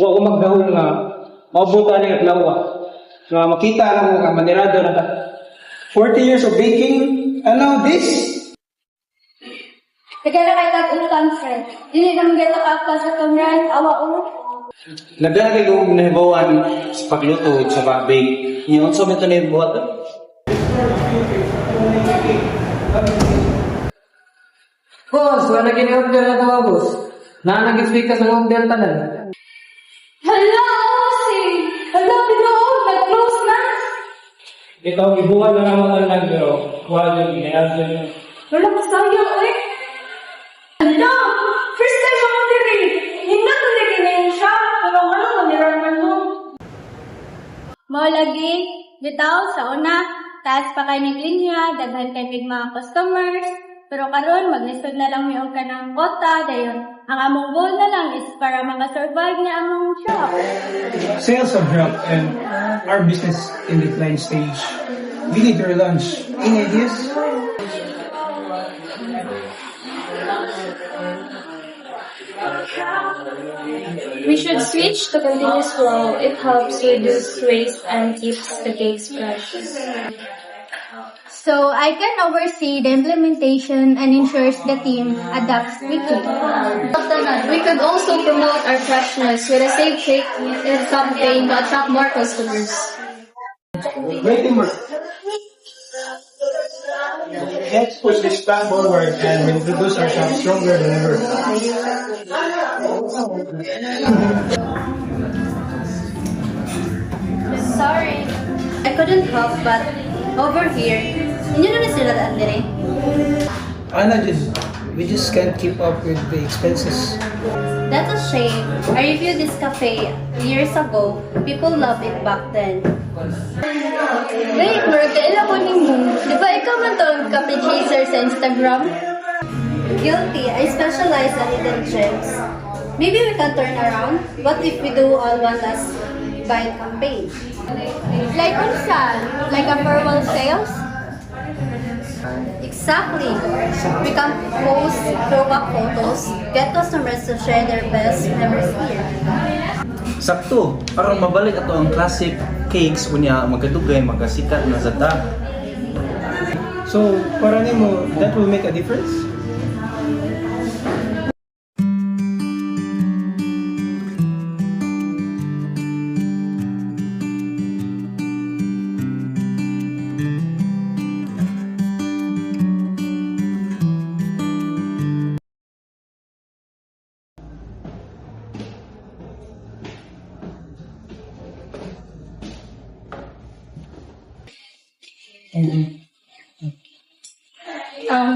Wa ko magdahol nga mabuta ni adlaw. Nga makita lang mo nga manirado na ta. 40 years of baking, and now this. Kaya kay tag-utan, friend. Dili naman gala ka sa kamran, awa ulo. Nagdagay ko nahibawan sa pagluto sa bake. Yung so ito na yung buhat. Boss, wala gini-order na ito, boss. Naging-speak ka sa long bell tanan. Hala, si! Hala, Pinoon, nag-close na! Ikaw ibuhat na naman lang pero wala yung inaadyan mo. Wala ka sayang, eh! Hala! First time ako diri! Hindi ko na kinayin siya, pero ano mo niraman mo? Mao lagi, bitaw sa una, taas pa kay ni linya, daghan kay big mga customers, pero karon maglisod na lang yung kanang kota, dayon ang among goal na lang is para maka-survive na among shop. Sales have dropped and our business in decline stage. We need your lunch. Any ideas? We should switch to continuous flow. It helps reduce waste and keeps the cakes fresh. So I can oversee the implementation and ensures the team adapts quickly. We could also promote our freshness with a Save Cake campaign to attract more customers. Great teamwork. Let's push this plan forward and introduce our shop stronger than ever. Sorry. I couldn't help but over here, hindi na sila daan dire. We just can't keep up with the expenses. That's a shame. I reviewed this cafe years ago. People loved it back then. Wait, Mark, kailan ko mo? Di ba ikaw man to cafe chaser sa Instagram? Guilty. I specialize in hidden gems. Maybe we can turn around. What if we do all one last bite campaign? Like unsan? Like a farewell sales? Exactly. We can post throwback photos, get customers to share their best memories here. Sakto, para mabalik ato ang classic cakes unya magkadugay magasikat na zata. So, para nimo, that will make a difference?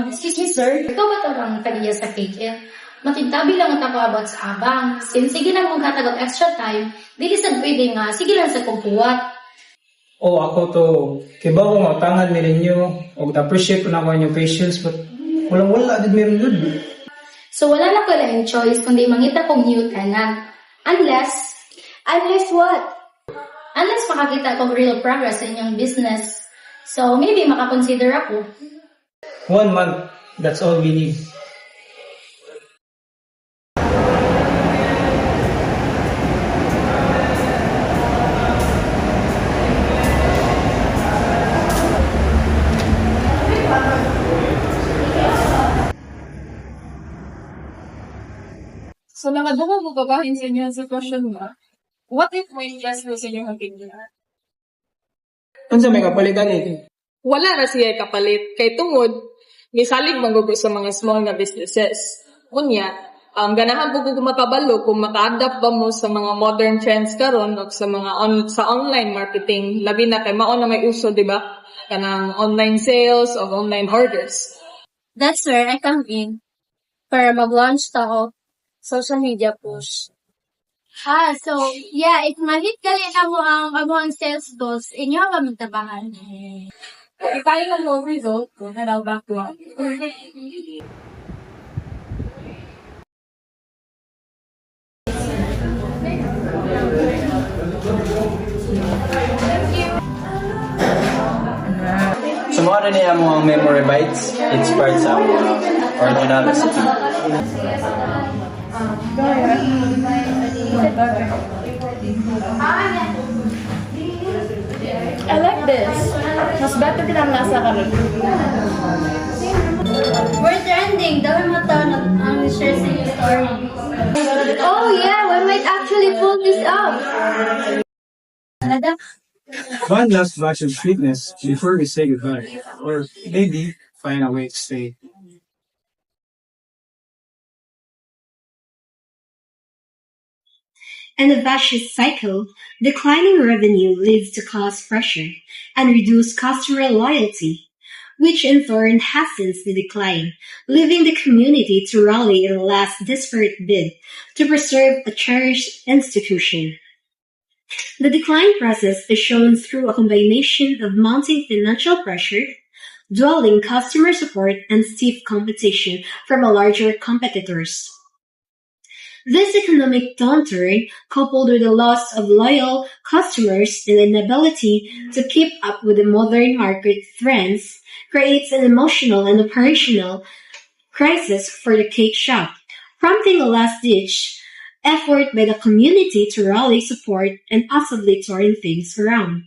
Excuse me, sir. Ikaw ba ito ang kaliya sa cake? Makintabi lang ang ako about sa abang. Since sige na mong katagap extra time, dili sa pwede nga, sige lang sa kumpuwat. Oh, ako to. Kaya ba kung matangan ni ninyo, o appreciate ko na ko yung patience, but wala din meron good. So wala na ko lang choice kundi mangita kong new tenant. Unless what? Unless makakita kong real progress sa inyong business. So maybe makakonsider ako. 1 month, that's all we need. So, nakadama mo babahin sa inyo sa sitwasyon mo. What if may invest mo sa inyong opinion? Unsa may kapalitan eh? Wala na siya kapalit. Kay tungod, misalig manggugo sa mga small na businesses. Unya, ganahan po kung makabalo kung maka-adapt ba mo sa mga modern trends karon o sa mga sa online marketing. Labi na kay mao na may uso, di ba? Kanang online sales o online orders. That's where I come in. Para mag-launch tao, social media push. So, yeah, if mahit gali na mo ang sales goals, inyo ba magtabangan? If I have no result, then I'll back to up. So mga na niya mo ang memory bites, inspired sa original recipe. I like this. Mas better lang nasa karon. We're trending. Dami mo to ang share sa your story. Oh yeah, we might actually pull this off. One last batch of sweetness before we say goodbye. Or maybe find a way to stay. In a vicious cycle, declining revenue leads to cost pressure and reduced customer loyalty, which in turn hastens the decline, leaving the community to rally in a last desperate bid to preserve a cherished institution. The decline process is shown through a combination of mounting financial pressure, dwelling customer support, and stiff competition from larger competitors. This economic downturn, coupled with the loss of loyal customers and inability to keep up with the modern market trends, creates an emotional and operational crisis for the cake shop, prompting a last-ditch effort by the community to rally support and possibly turn things around.